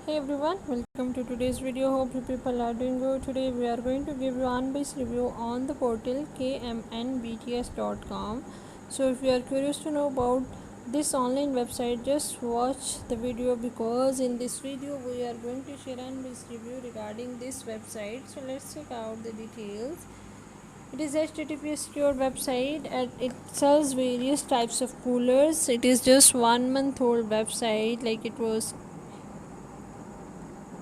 Hey everyone, welcome to today's video. Hope you people are doing good. Today we are going to give you unbiased review on the portal kmnbts.com. So if you are curious to know about this online website, just watch the video because in this video we are going to share unbiased review regarding this website. So let's check out the details. It is HTTP secure website and it sells various types of coolers. It is just 1 month old website, like it was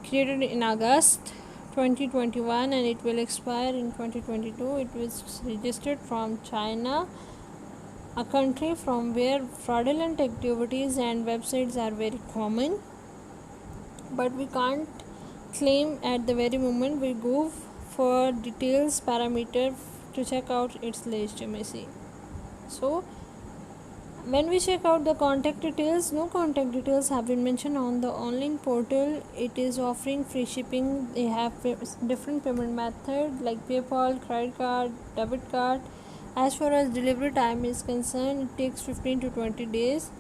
created in August 2021 and it will expire in 2022. It was registered from China, a country from where fraudulent activities and websites are very common, but we can't claim at the very moment. We go for details parameter to check out its legitimacy. So when we check out the contact details, no contact details have been mentioned on the online portal. It is offering free shipping. They have different payment method like PayPal, credit card, debit card. As far as delivery time is concerned, it takes 15 to 20 days.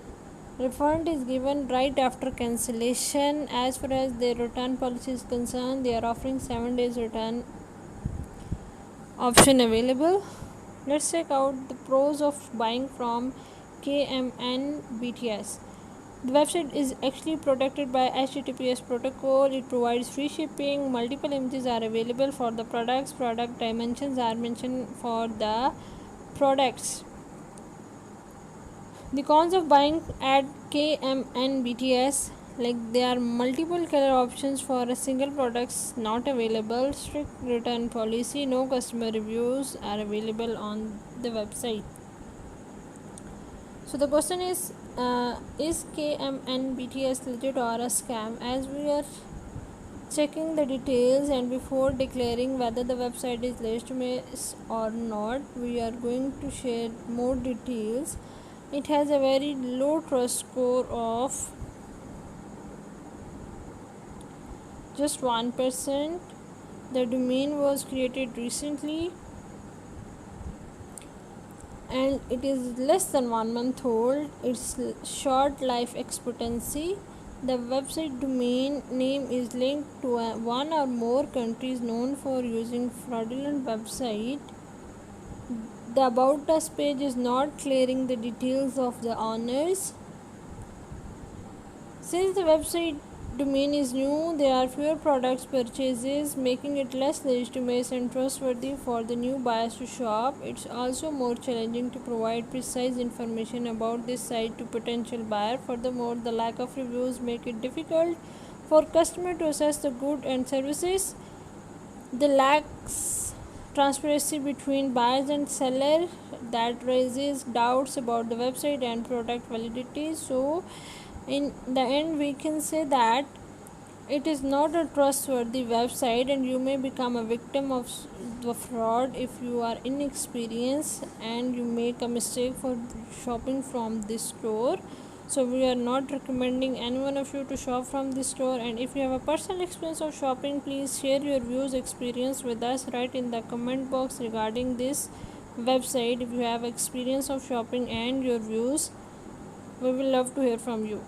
Refund is given right after cancellation. As far as their return policy is concerned, they are offering 7 days return option available. Let's check out the pros of buying from KMN BTS. The website is actually protected by HTTPS protocol. It provides free shipping. Multiple images are available for the products. Product dimensions are mentioned for the products. The cons of buying at KMN BTS, like there are multiple color options for a single products not available, strict return policy, no customer reviews are available on the website. So the question is KMN BTS legit or a scam? As we are checking the details and before declaring whether the website is legitimate or not, we are going to share more details. It has a very low trust score of just 1%. The domain was created recently and it is less than 1 month old. It's short life expectancy. The website domain name is linked to one or more countries known for using fraudulent website. The About Us page is not clearing the details of the owners. Since the website domain is new, there are fewer products purchases, making it less legitimate and trustworthy for the new buyers to shop. It's also more challenging to provide precise information about this site to potential buyer. Furthermore, the lack of reviews make it difficult for customer to assess the good and services. The lacks transparency between buyers and seller, that raises doubts about the website and product validity. So in the end we can say that it is not a trustworthy website and you may become a victim of the fraud if you are inexperienced and you make a mistake for shopping from this store. So we are not recommending any one of you to shop from this store, and if you have a personal experience of shopping, please share your views experience with us. Write in the comment box regarding this website if you have experience of shopping and your views. We will love to hear from you.